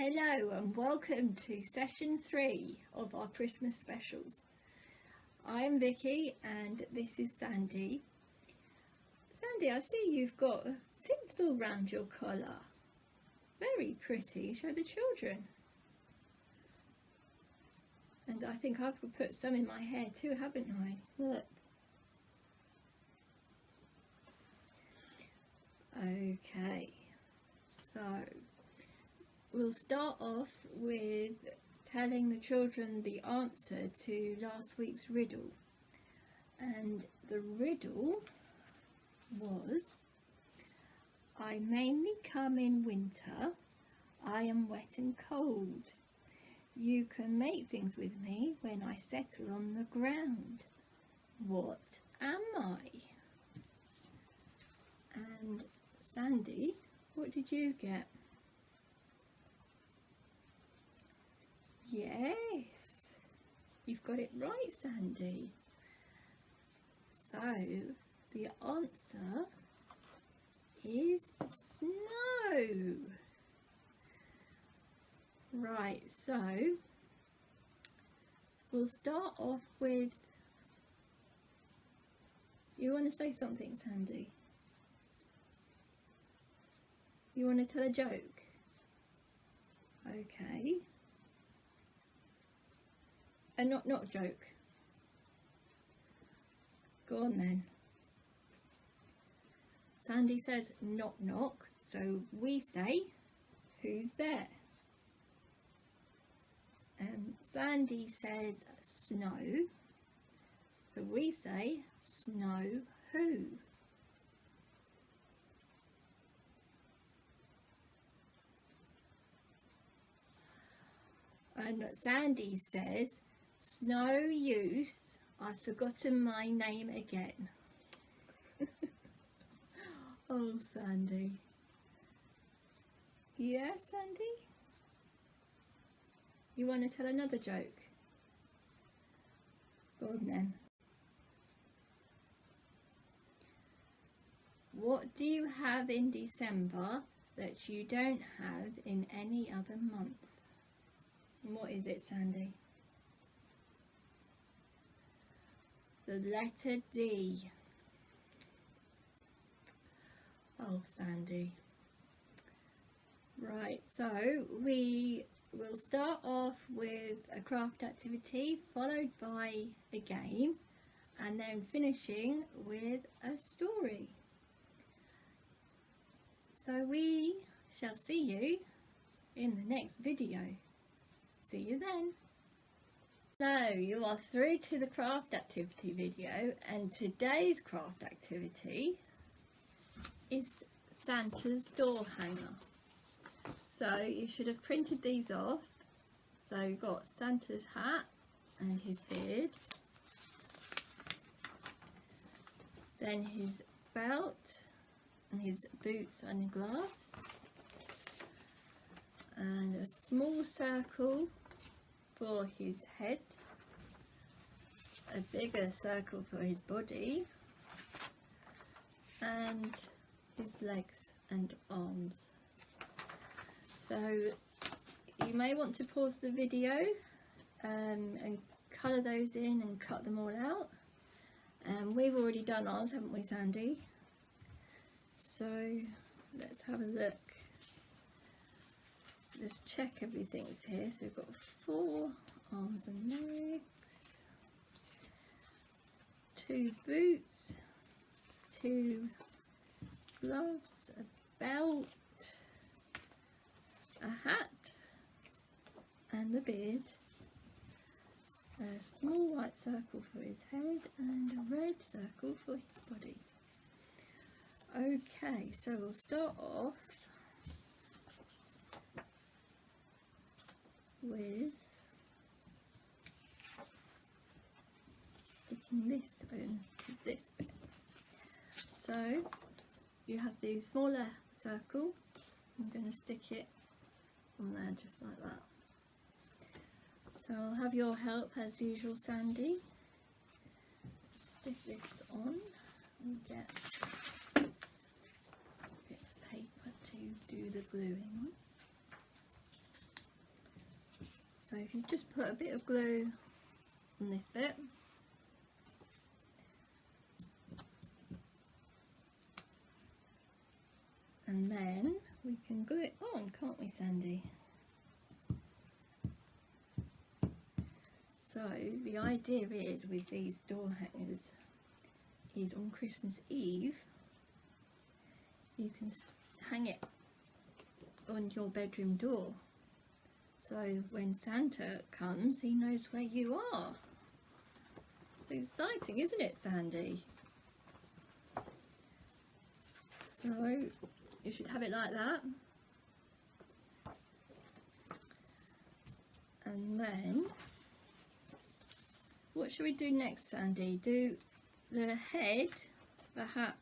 Hello and welcome to session 3 of our Christmas specials. I am Vicky and this is Sandy. Sandy, I see you've got tinsel round your collar. Very pretty. Show the children. And I think I've put some in my hair too, haven't I? Look. Okay, so we'll start off with telling the children the answer to last week's riddle. And the riddle was, I mainly come in winter, I am wet and cold. You can make things with me when I settle on the ground. What am I? And Sandy, what did you get? Yes, you've got it right, Sandy. So the answer is snow. Right, so we'll start off with, you want to say something, Sandy? You want to tell a joke? Okay. And not a joke. Go on then. Sandy says knock knock, so we say who's there? And Sandy says snow, so we say snow who? And Sandy says snow use, I've forgotten my name again. Oh, Sandy. Yes, Sandy? You want to tell another joke? Go on then. What do you have in December that you don't have in any other month? And what is it, Sandy? The letter D. Oh, Sandy. Right, so we will start off with a craft activity followed by a game and then finishing with a story. So we shall see you in the next video. See you then. Hello, you are through to the craft activity video, and today's craft activity is Santa's door hanger. So you should have printed these off. So you've got Santa's hat and his beard, then his belt and his boots and gloves, and a small circle for his head, a bigger circle for his body, and his legs and arms. So you may want to pause the video and colour those in and cut them all out. We've already done ours, haven't we, Sandy? So let's have a look. Just check everything's here. So we've got 4 arms and legs, 2 boots, 2 gloves, a belt, a hat and the beard, a small white circle for his head and a red circle for his body. Okay, so we'll start off with sticking this into this bit. So you have the smaller circle. I'm going to stick it on there just like that. So I'll have your help as usual, Sandy. Stick this on and get a bit of paper to do the gluing on. So if you just put a bit of glue on this bit, and then we can glue it on, can't we, Sandy? So the idea is with these door hangers is on Christmas Eve you can hang it on your bedroom door, so when Santa comes he knows where you are. It's exciting, isn't it, Sandy? So you should have it like that, and then what should we do next, Sandy? Do the head, the hat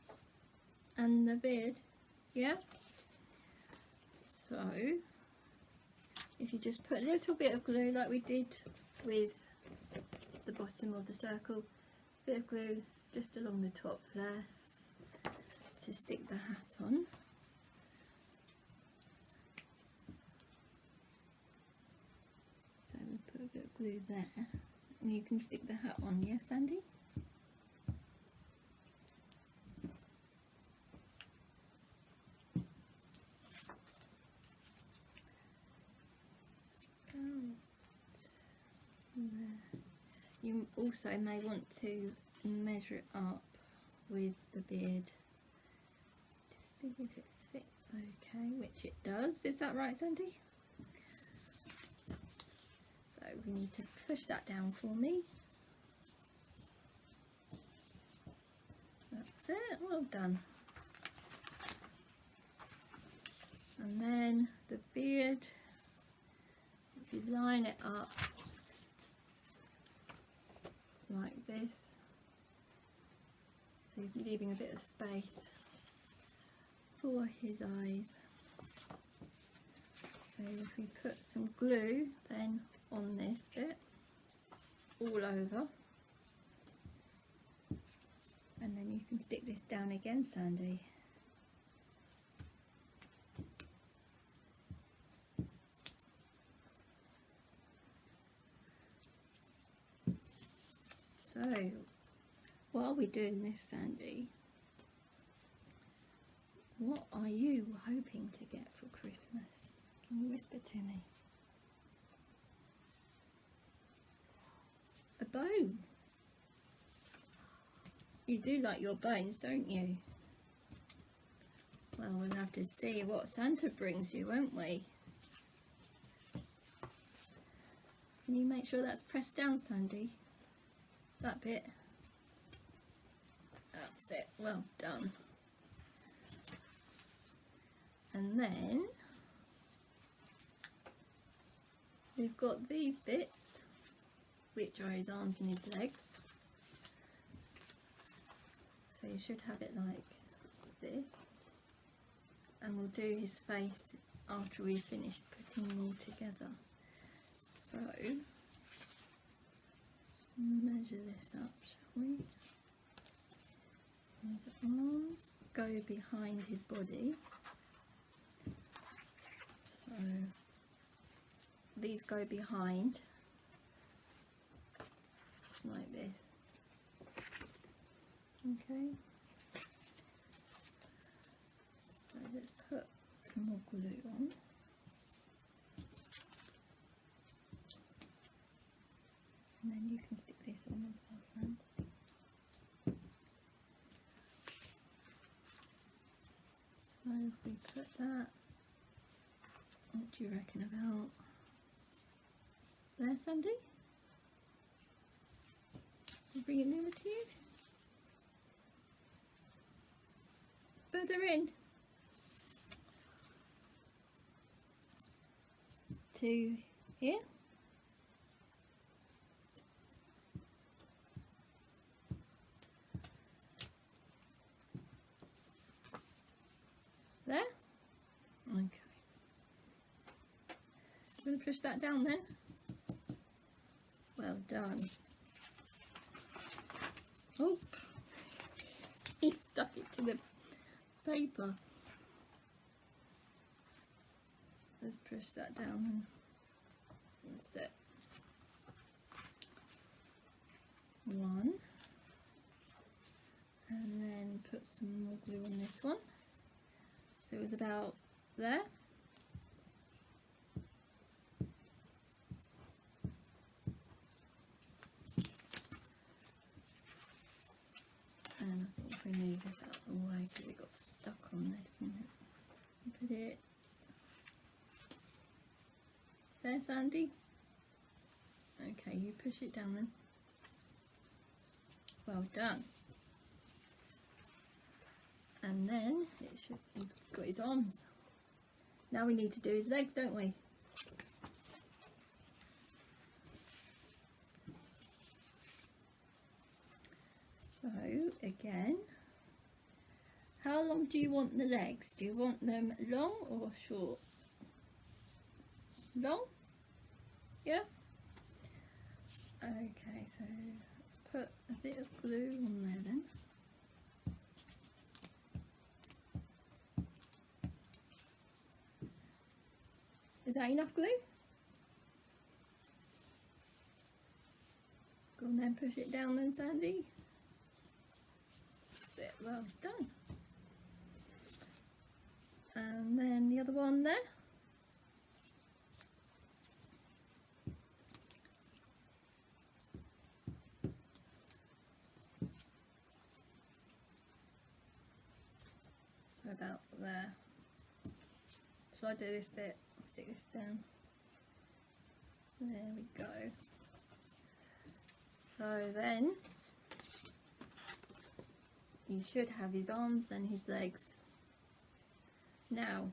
and the beard, yeah? So if you just put a little bit of glue like we did with the bottom of the circle, bit of glue just along the top there to stick the hat on. So we put a bit of glue there and you can stick the hat on, yes, Sandy? You also may want to measure it up with the beard to see if it fits okay, which it does. Is that right, Sandy? So we need to push that down for me. That's it, well done. And then the beard, if you line it up like this, so you're leaving a bit of space for his eyes. So if we put some glue then on this bit all over, and then you can stick this down again, Sandy. So while we're doing this, Sandy, what are you hoping to get for Christmas? Can you whisper to me? A bone. You do like your bones, don't you? Well, we'll have to see what Santa brings you, won't we? Can you make sure that's pressed down, Sandy? That bit. That's it, well done. And then we've got these bits, which are his arms and his legs. So you should have it like this. And we'll do his face after we've finished putting them all together. So measure this up, shall we? His arms go behind his body, so these go behind like this. Okay, so let's put some more glue on. And then you can stick this on as well, Sam. So if we put that, what do you reckon about there, Sandy? I'll bring it nearer to you. Further in. To here. There? Okay. I'm going to push that down then. Well done. Oh, he stuck it to the paper. Let's push that down. That's it. one, and then put some more glue on this one. So it was about there. And I think if we move this out of the way because it got stuck on there, didn't it? Put it there, Sandy. Okay, you push it down then. Well done. And then he's got his arms. Now we need to do his legs, don't we? So again, how long do you want the legs? Do you want them long or short? Long? Yeah? Okay, so let's put a bit of glue on there then. Is that enough glue? Go on then, push it down then, Sandy. That's it, well done. And then the other one there. So about there. Shall I do this bit? I'll stick this down. There we go. So then you should have his arms and his legs. Now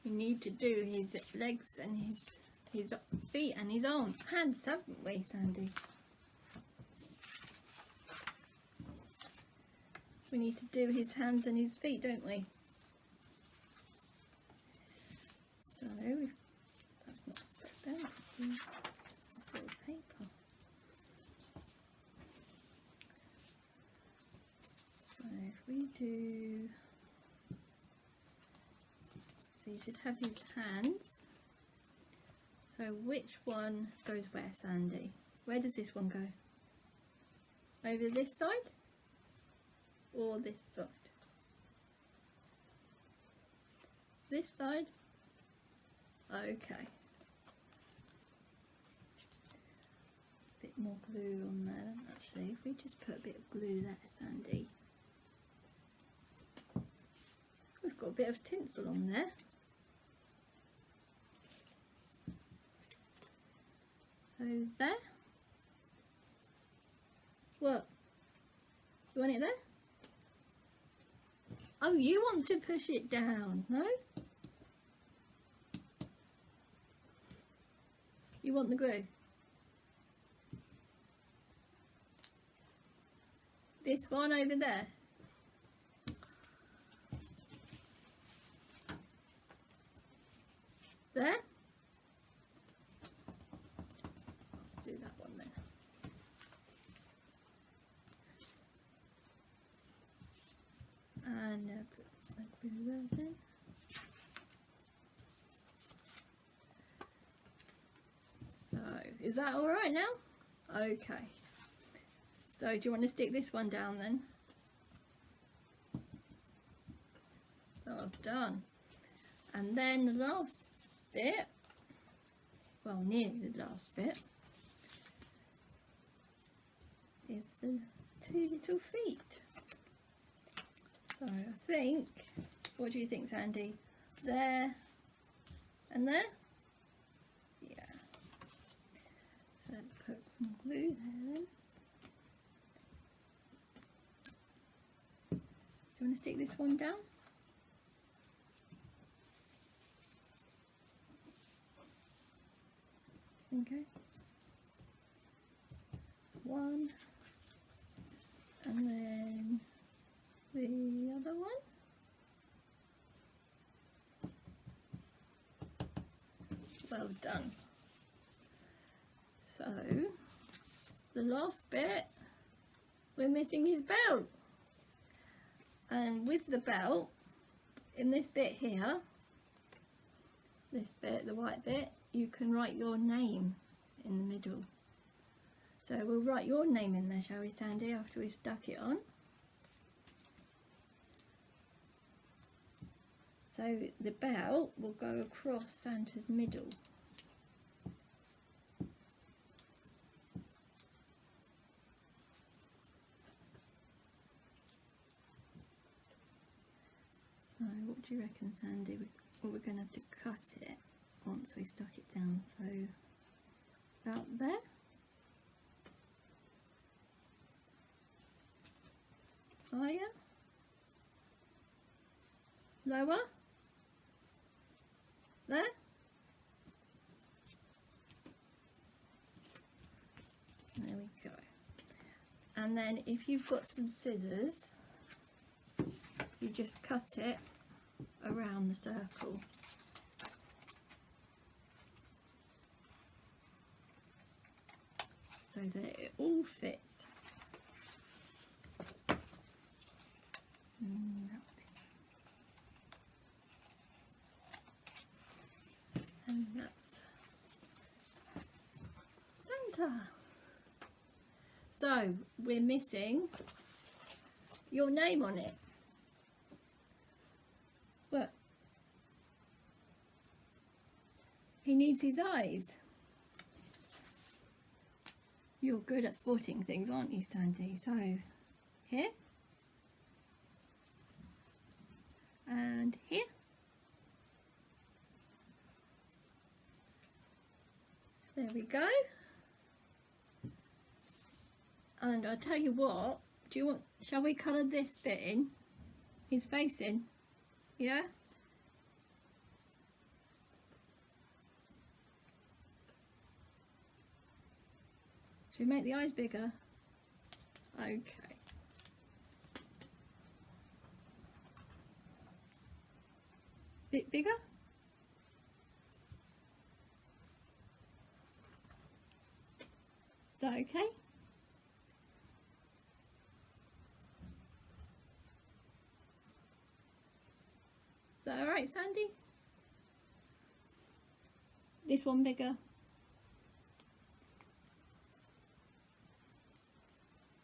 we need to do his legs and his feet and his arms, hands, haven't we, Sandy? We need to do his hands and his feet, don't we? So that's not stuck down. This little paper. So if we do, so you should have his hands. So which one goes where, Sandy? Where does this one go? Over this side or this side? This side? Okay. Bit more glue on there actually. If we just put a bit of glue there, Sandy. We've got a bit of tinsel on there. So there. What? You want it there? Oh, you want to push it down, no? You want the glue? This one over there? There? Do that one then. And put the glue there then. So, is that all right now? Okay. So, do you want to stick this one down then? Well done. And then the last bit, well, nearly the last bit, is the two little feet. So, I think, what do you think, Sandy? There and there? Yeah. So let's put some glue there then. Do you want to stick this one down? Okay. That's one. And then the other one. Well done. So, the last bit, we're missing his belt. And with the belt, in this bit here, this bit, the white bit, you can write your name in the middle. So we'll write your name in there, shall we, Sandy, after we've stuck it on. So the belt will go across Santa's middle. So what do you reckon, Sandy? We're going to have to cut it once we stuck it down. So about there. Higher. Lower. There. There we go. And then if you've got some scissors, you just cut it around the circle. So that it all fits. And that's Santa. So we're missing your name on it. What? He needs his eyes. You're good at spotting things, aren't you, Sandy? So here and here. There we go. And I'll tell you what, do you want, shall we colour this bit in? His face in? Yeah? Should we make the eyes bigger? Okay. Bit bigger? Is that okay? Is that alright, Sandy? This one bigger?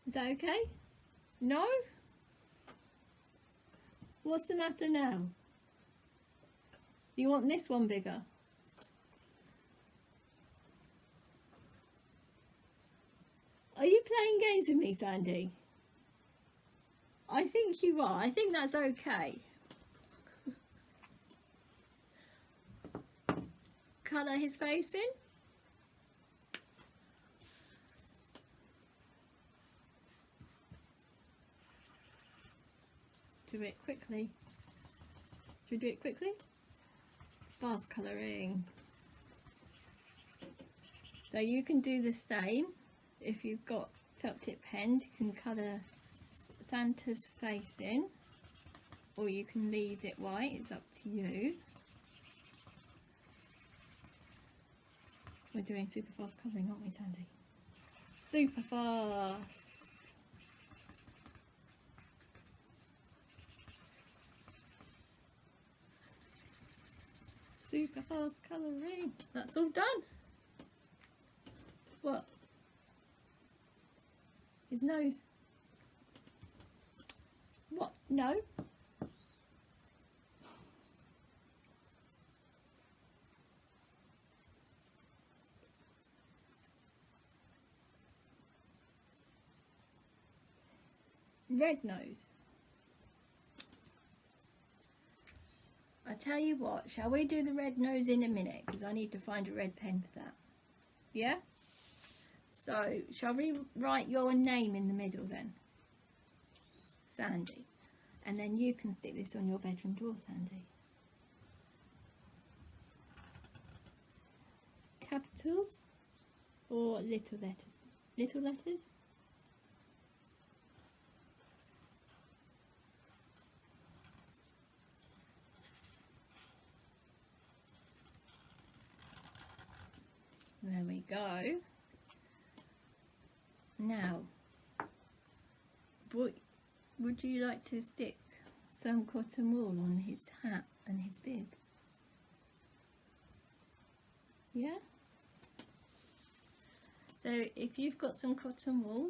Is that okay? No? What's the matter now? You want this one bigger? Are you playing games with me, Sandy? I think you are. I think that's okay. Colour his face in. Do it quickly. Should we do it quickly? Fast colouring. So you can do the same. If you've got felt tip pens, you can colour Santa's face in, or you can leave it white, it's up to you. We're doing super fast colouring, aren't we, Sandy? Super fast! Super fast colouring. That's all done. What? His nose. What? No. Red nose. I tell you what, shall we do the red nose in a minute? Because I need to find a red pen for that. Yeah? So, shall we write your name in the middle then? Sandy. And then you can stick this on your bedroom door, Sandy. Capitals or little letters? Little letters? There we go. Now, would you like to stick some cotton wool on his hat and his bib? Yeah? So if you've got some cotton wool,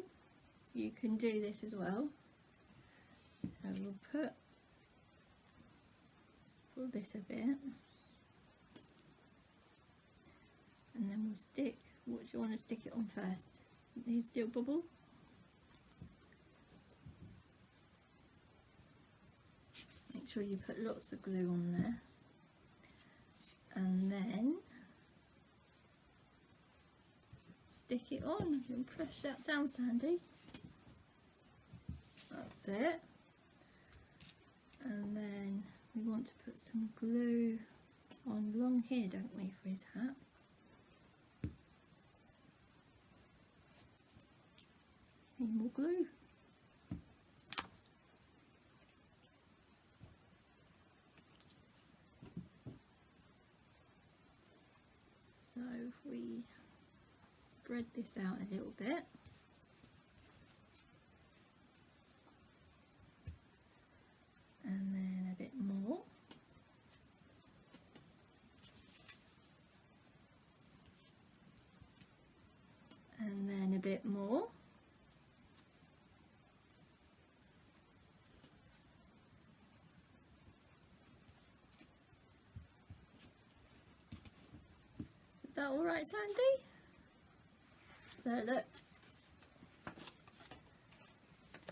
you can do this as well. So we'll pull this a bit, and then we'll stick, what do you want to stick it on first? Here's still bubble. Make sure you put lots of glue on there, and then stick it on and press that down, Sandy. That's it. And then we want to put some glue on along here, don't we, for his hat? Need more glue. So if we spread this out a little bit, and then a bit more, and then a bit more, is that all right, Sandy? So look,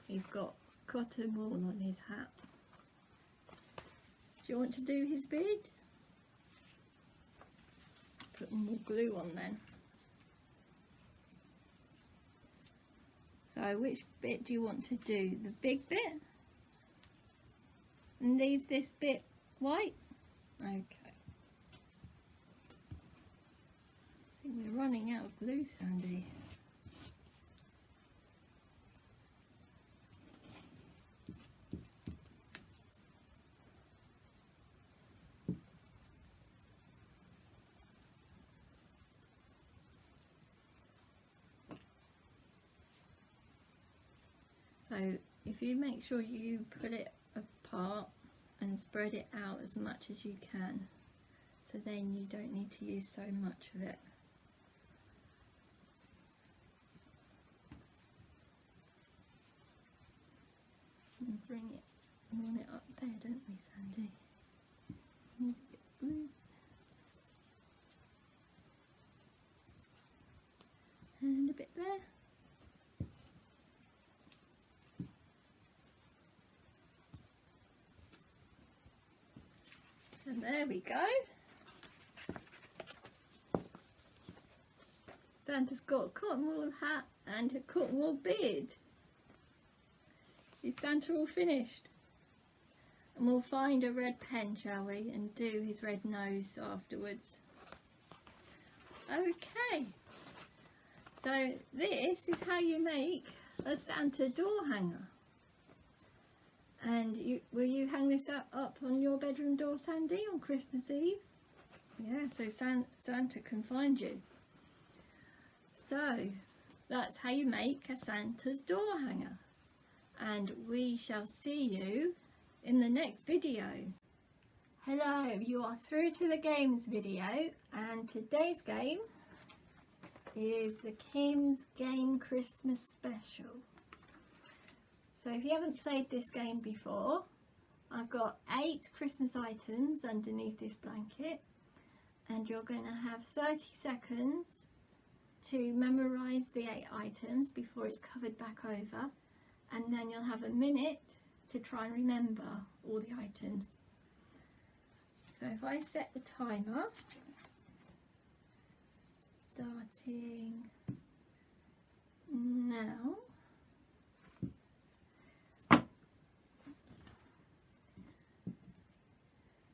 he's got cotton wool on his hat. Do you want to do his beard? Put more glue on then. So which bit do you want to do? The big bit? And leave this bit white? Okay. I think we're running out of glue, Sandy. So if you make sure you put it apart and spread it out as much as you can, so then you don't need to use so much of it. And bring it, we want it up there, don't we, Sandy? Need a bit of glue. And a bit there. And there we go. Santa's got a cotton wool hat and a cotton wool beard. Is Santa all finished? And we'll find a red pen, shall we, and do his red nose afterwards. Okay. So this is how you make a Santa door hanger. And will you hang this up on your bedroom door, Sandy, on Christmas Eve? Yeah, so Santa can find you. So that's how you make a Santa's door hanger. And we shall see you in the next video. Hello, you are through to the games video, and today's game is the Kim's Game Christmas Special. So if you haven't played this game before, I've got 8 Christmas items underneath this blanket, and you're going to have 30 seconds to memorise the 8 items before it's covered back over, and then you'll have a minute to try and remember all the items. So if I set the timer, starting now.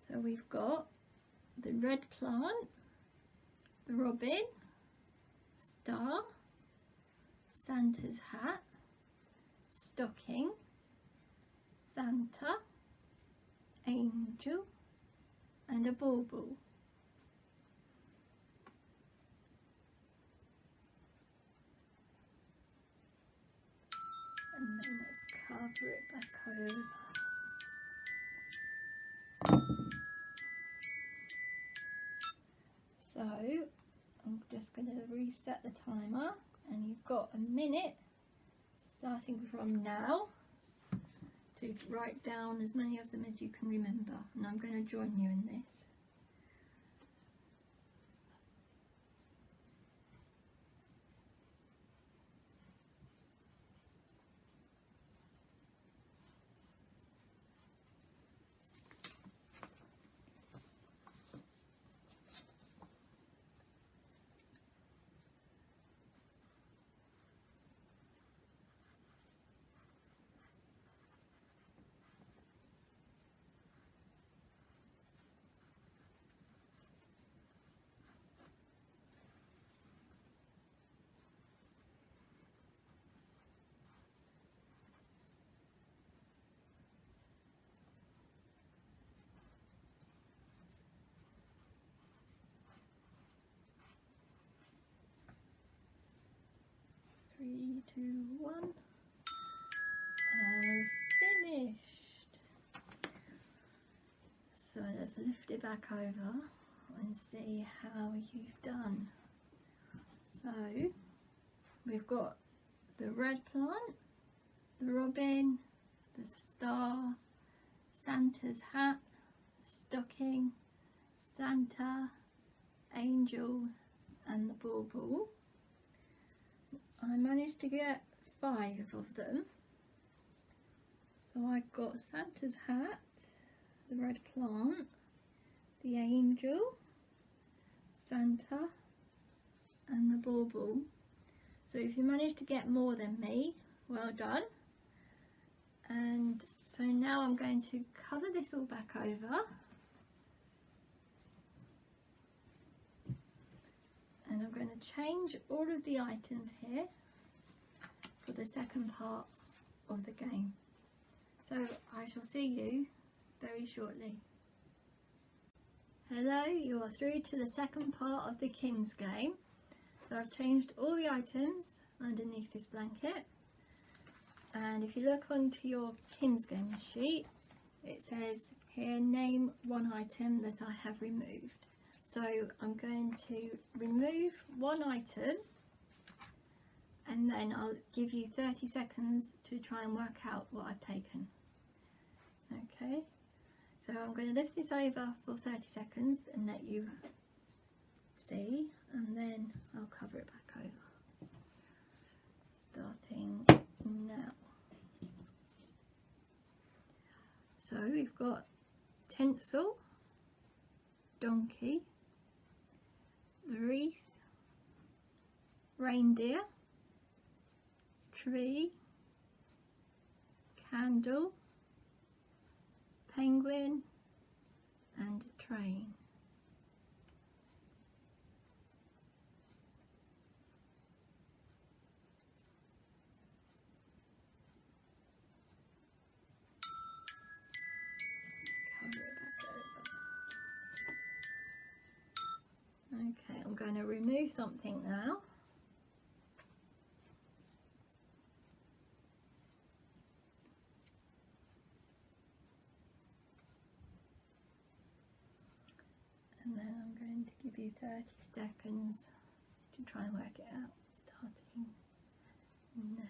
So we've got the red plant, the robin, star, Santa's hat, stocking, Santa, angel, and a bauble. And then let's cover it back over. So I'm just going to reset the timer. and you've got a minute starting from now to write down as many of them as you can remember, and I'm going to join you in this. Three, two, one, and we're finished. So let's lift it back over and see how you've done. So we've got the red plant, the robin, the star, Santa's hat, stocking, Santa, angel, and the bauble. I managed to get 5 of them. So I got Santa's hat, the red plant, the angel, Santa, and the bauble. So if you managed to get more than me, well done. And so now I'm going to cover this all back over. And I'm going to change all of the items here for the second part of the game. So I shall see you very shortly. Hello, you are through to the second part of the Kim's game. So I've changed all the items underneath this blanket. And if you look onto your Kim's game sheet, it says here, name one item that I have removed. So I'm going to remove one item, and then I'll give you 30 seconds to try and work out what I've taken. Okay, so I'm going to lift this over for 30 seconds and let you see, and then I'll cover it back over. Starting now. So we've got tinsel, donkey, wreath, reindeer, tree, candle, penguin, and train. Okay, I'm going to remove something now. And then I'm going to give you 30 seconds to try and work it out, starting now.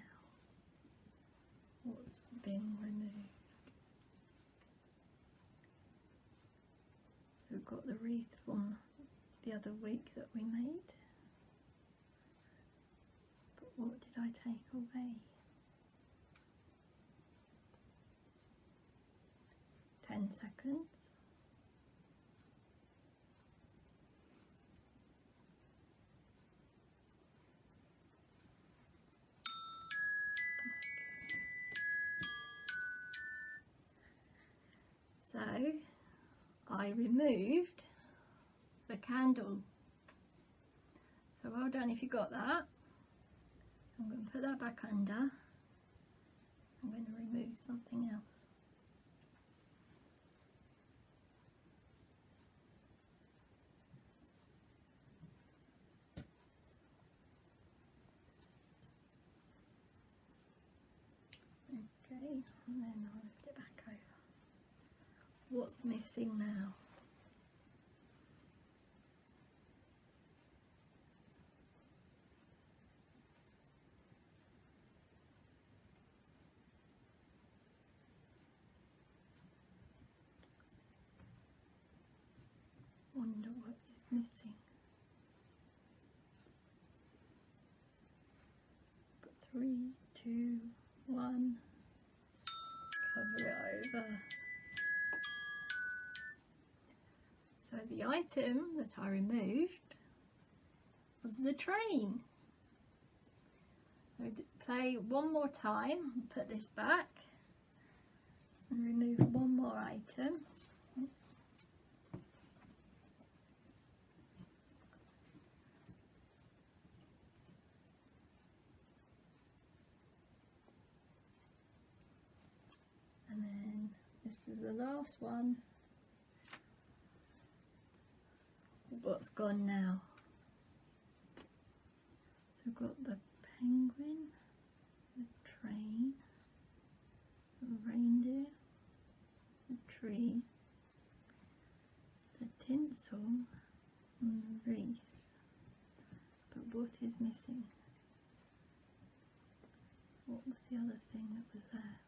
What's been removed? We've got the wreath from the other week that we made. But what did I take away? 10 seconds. So I removed the candle. So well done if you got that. I'm going to put that back under. I'm going to remove something else. Okay, and then I'll lift it back over. What's missing now? Wonder what is missing. Got 3, 2, 1. Cover it over. So the item that I removed was the train. I would play one more time, put this back and remove one more item. And then this is the last one. What's gone now? So I've got the penguin, the train, the reindeer, the tree, the tinsel and the wreath. But what is missing? What was the other thing that was there?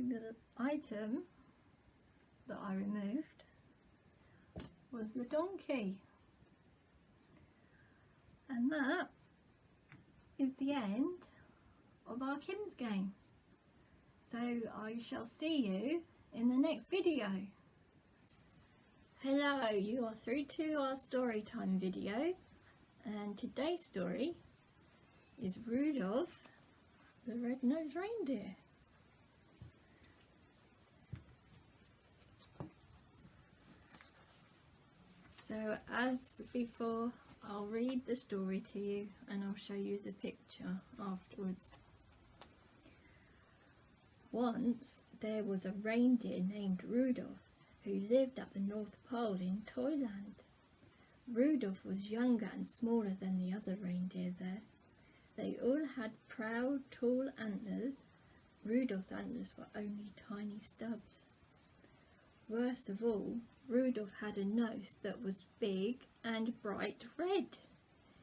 The item that I removed was the donkey, and that is the end of our Kim's game. So I shall see you in the next video. Hello, you are through to our story time video, and today's story is Rudolph the Red-Nosed Reindeer. So as before, I'll read the story to you and I'll show you the picture afterwards. Once there was a reindeer named Rudolph who lived at the North Pole in Toyland. Rudolph was younger and smaller than the other reindeer there. They all had proud, tall antlers. Rudolph's antlers were only tiny stubs. Worst of all, Rudolph had a nose that was big and bright red.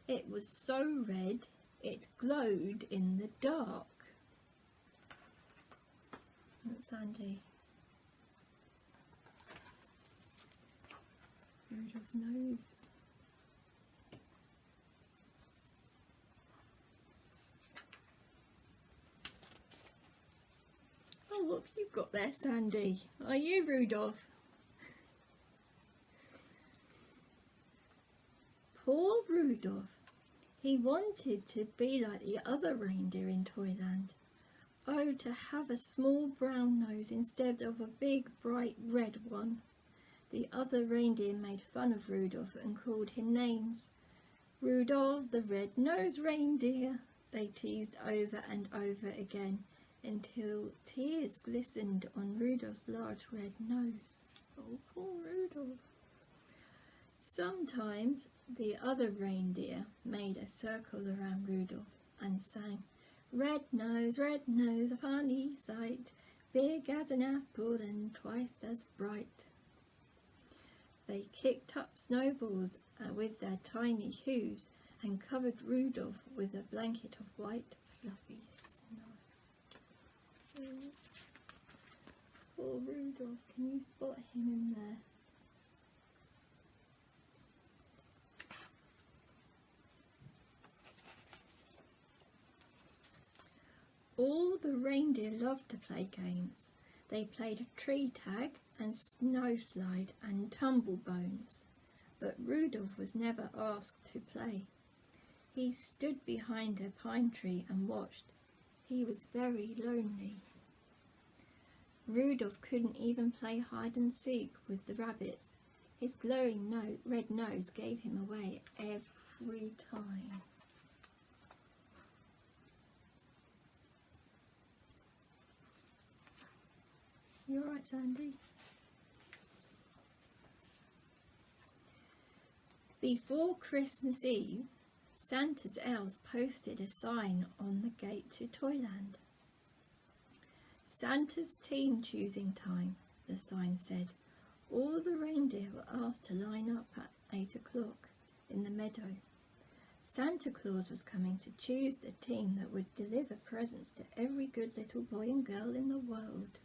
It was so red it glowed in the dark. That's Andy. Rudolph's nose. Oh, what have you got there, Sandy? Are you Rudolph? Poor Rudolph. He wanted to be like the other reindeer in Toyland. Oh, to have a small brown nose instead of a big bright red one. The other reindeer made fun of Rudolph and called him names. Rudolph the Red-Nosed Reindeer, they teased over and over again until tears glistened on Rudolph's large red nose. Oh, poor Rudolph. Sometimes the other reindeer made a circle around Rudolph and sang, red nose, a funny sight, big as an apple and twice as bright. They kicked up snowballs with their tiny hooves and covered Rudolph with a blanket of white fluffy snow. Poor Rudolph, can you spot him in there? All the reindeer loved to play games. They played tree tag and snow slide and tumble bones, but Rudolph was never asked to play. He stood behind a pine tree and watched. He was very lonely. Rudolph couldn't even play hide and seek with the rabbits. His glowing red nose gave him away every time. You alright, Sandy? Before Christmas Eve, Santa's elves posted a sign on the gate to Toyland. Santa's team choosing time, the sign said. All the reindeer were asked to line up at 8 o'clock in the meadow. Santa Claus was coming to choose the team that would deliver presents to every good little boy and girl in the world.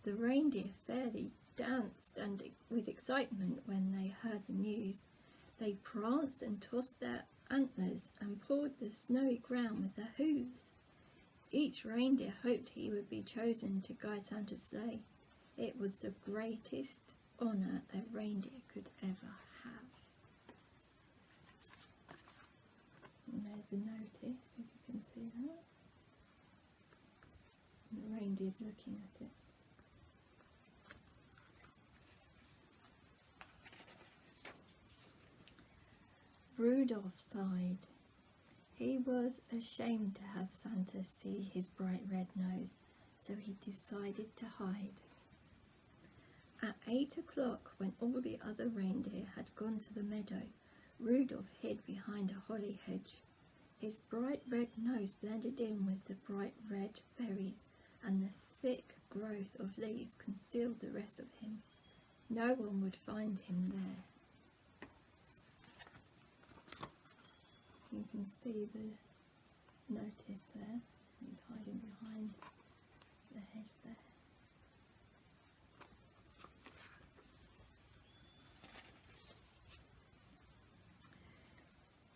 The reindeer fairly danced and with excitement when they heard the news. They pranced and tossed their antlers and pawed the snowy ground with their hooves. Each reindeer hoped he would be chosen to guide Santa's sleigh. It was the greatest honour a reindeer could ever have. And there's the notice, if you can see that. And the reindeer's looking at it. Rudolph sighed. He was ashamed to have Santa see his bright red nose, so he decided to hide. At 8 o'clock, when all the other reindeer had gone to the meadow, Rudolph hid behind a holly hedge. His bright red nose blended in with the bright red berries, and the thick growth of leaves concealed the rest of him. No one would find him there. You can see the notice there. He's hiding behind the hedge there.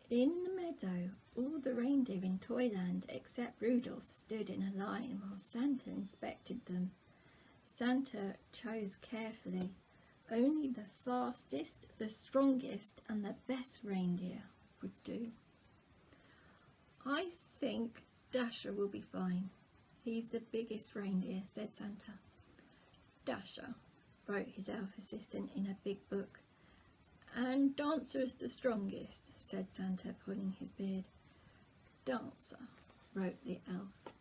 In the meadow, all the reindeer in Toyland except Rudolph stood in a line while Santa inspected them. Santa chose carefully. Only the fastest, the strongest and the best reindeer would do. I think Dasher will be fine. He's the biggest reindeer, said Santa. Dasher, wrote his elf assistant in a big book. And Dancer is the strongest, said Santa, pulling his beard. Dancer, wrote the elf.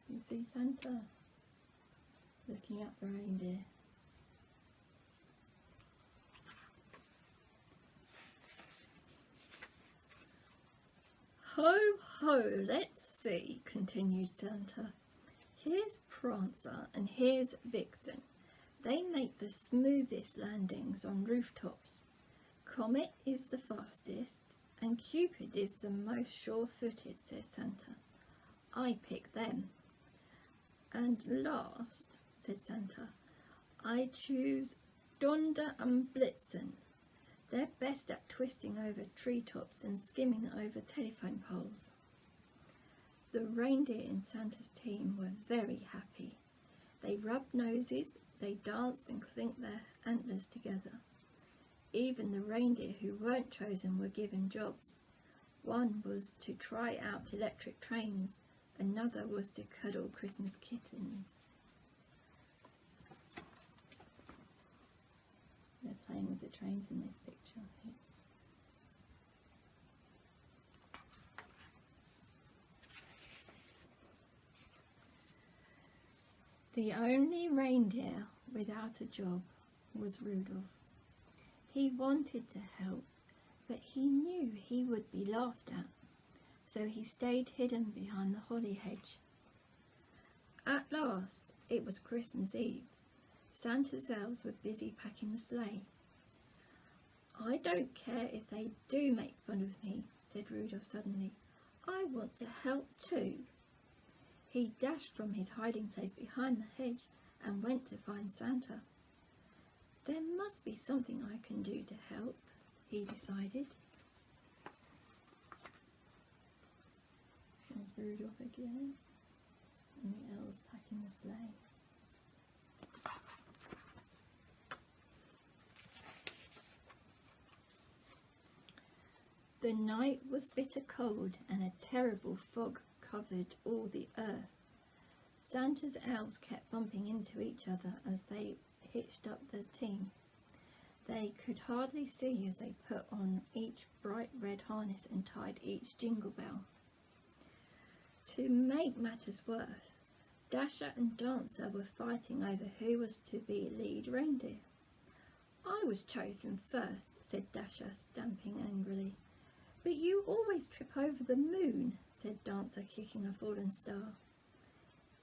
You see Santa looking at the reindeer. Ho, ho, let's see, continued Santa. Here's Prancer and here's Vixen. They make the smoothest landings on rooftops. Comet is the fastest and Cupid is the most sure-footed, says Santa. I pick them. And last, said Santa, I choose Donder and Blitzen. They're best at twisting over treetops and skimming over telephone poles. The reindeer in Santa's team were very happy. They rubbed noses, they danced and clinked their antlers together. Even the reindeer who weren't chosen were given jobs. One was to try out electric trains, another was to cuddle Christmas kittens. They're playing with the trains in this picture, I think. The only reindeer without a job was Rudolph. He wanted to help, but he knew he would be laughed at, so he stayed hidden behind the holly hedge. At last, it was Christmas Eve. Santa's elves were busy packing the sleigh. I don't care if they do make fun of me, said Rudolph suddenly. I want to help too. He dashed from his hiding place behind the hedge and went to find Santa. There must be something I can do to help, he decided. There's Rudolph again, and the elves packing the sleigh. The night was bitter cold and a terrible fog covered all the earth. Santa's elves kept bumping into each other as they hitched up the team. They could hardly see as they put on each bright red harness and tied each jingle bell. To make matters worse, Dasher and Dancer were fighting over who was to be lead reindeer. I was chosen first, said Dasher, stamping angrily. But you always trip over the moon, said Dancer, kicking a fallen star.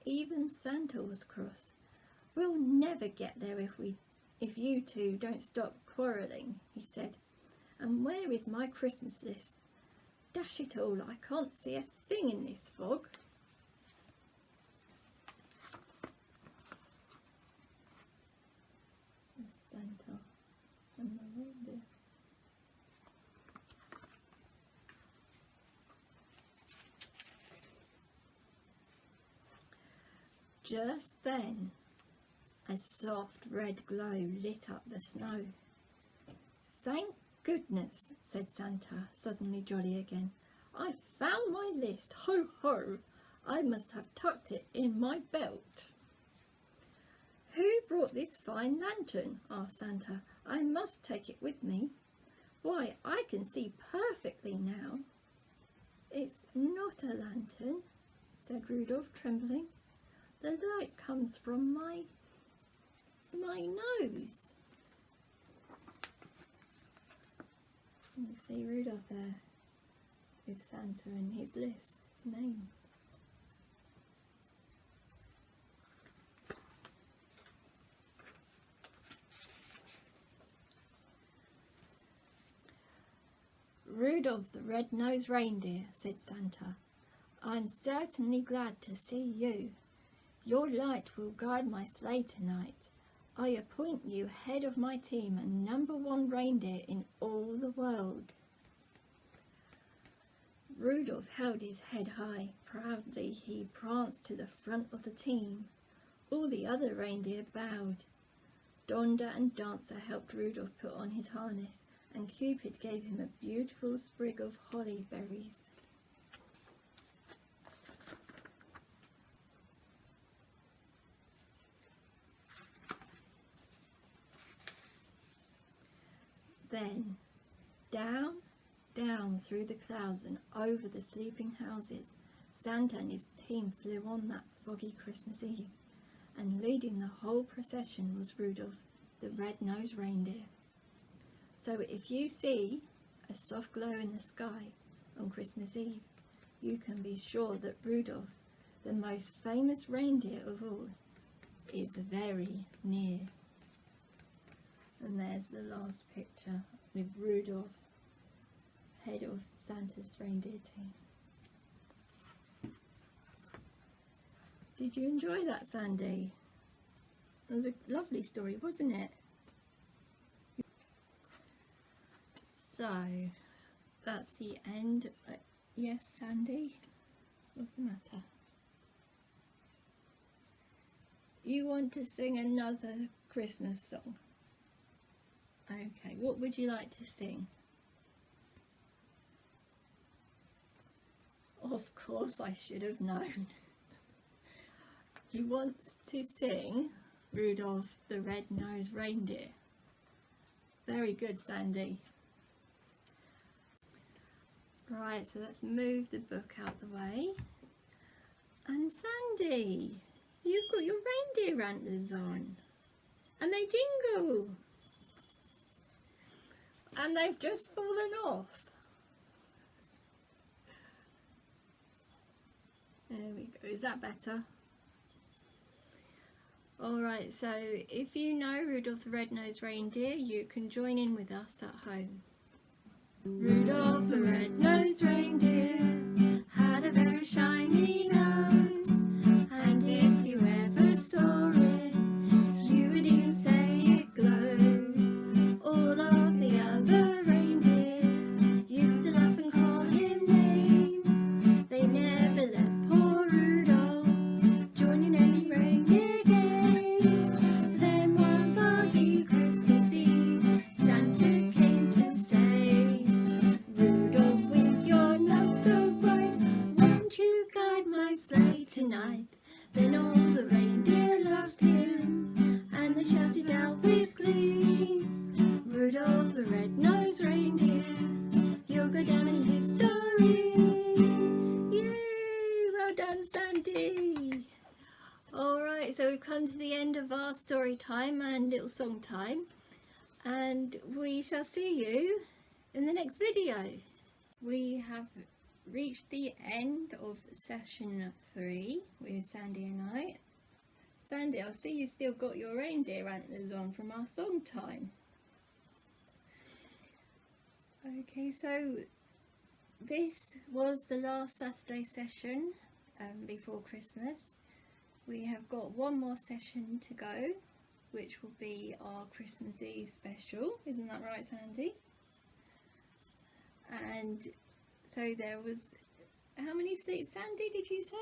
Even Santa was cross. We'll never get there if you two don't stop quarrelling, he said. And where is my Christmas list? Dash it all, I can't see a thing in this fog. There's Santa and the reindeer. Just then, a soft red glow lit up the snow. Thank goodness, said Santa, suddenly jolly again. I found my list. Ho, ho! I must have tucked it in my belt. Who brought this fine lantern? Asked Santa. I must take it with me. Why, I can see perfectly now. It's not a lantern, said Rudolph, trembling. The light comes from my nose. You see Rudolph there with Santa and his list of names. Rudolph the Red-Nosed Reindeer, said Santa, I'm certainly glad to see you. Your light will guide my sleigh tonight. I appoint you head of my team and #1 reindeer in all the world. Rudolph held his head high. Proudly he pranced to the front of the team. All the other reindeer bowed. Donder and Dancer helped Rudolph put on his harness, and Cupid gave him a beautiful sprig of holly berries. Then, down, down through the clouds and over the sleeping houses, Santa and his team flew on that foggy Christmas Eve, and leading the whole procession was Rudolph, the red-nosed reindeer. So if you see a soft glow in the sky on Christmas Eve, you can be sure that Rudolph, the most famous reindeer of all, is very near. And there's the last picture with Rudolph, head of Santa's reindeer team. Did you enjoy that, Sandy? It was a lovely story, wasn't it? So, that's the end. Yes, Sandy? What's the matter? You want to sing another Christmas song? Okay, what would you like to sing? Of course I should have known. He wants to sing Rudolph the Red-Nosed Reindeer. Very good, Sandy. Right, so let's move the book out the way. And Sandy, you've got your reindeer antlers on. And they jingle. And they've just fallen off. There we go. Is that better? Alright, so if you know Rudolph the Red-Nosed Reindeer, you can join in with us at home. Rudolph the red-nosed reindeer had a very shiny nose, and if you ever saw it, you would even say it glows. All of the other reindeer used to laugh and call him names. They never let poor Rudolph join in any reindeer games. Then one foggy Christmas Eve, Santa came to say, Rudolph, with your nose so bright, won't you guide my sleigh tonight? Then all the reindeer loved him, and they shouted out with glee, Rudolph the red-nosed reindeer, you'll go down in history. Yay! Well done, Sandy! Alright, so we've come to the end of our story time and little song time, and we shall see you in the next video. We have reached the end of session 3 with Sandy and I. Sandy, I see you still got your reindeer antlers on from our song time. Okay, so this was the last Saturday session before Christmas. We have got one more session to go, which will be our Christmas Eve special. Isn't that right, Sandy? And so there was, how many sleeps, Sandy, did you say?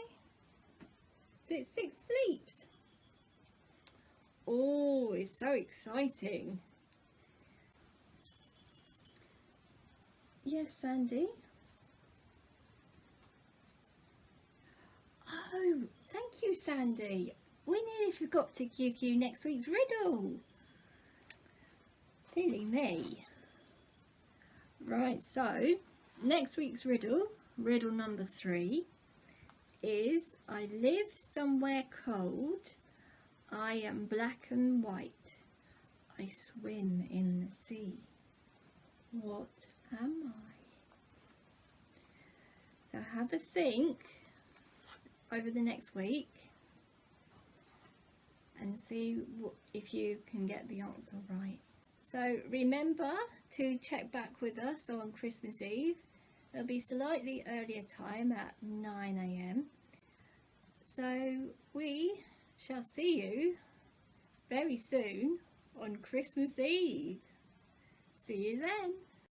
Is it 6 sleeps? Oh, it's so exciting. Yes, Sandy? Oh, thank you, Sandy. We nearly forgot to give you next week's riddle. Silly me. Right, so next week's riddle, riddle number 3, is I live somewhere cold, I am black and white, I swim in the sea. What am I? So have a think over the next week and see if you can get the answer right. So remember to check back with us on Christmas Eve. There'll be slightly earlier time at 9 AM. So we shall see you very soon on Christmas Eve. See you then.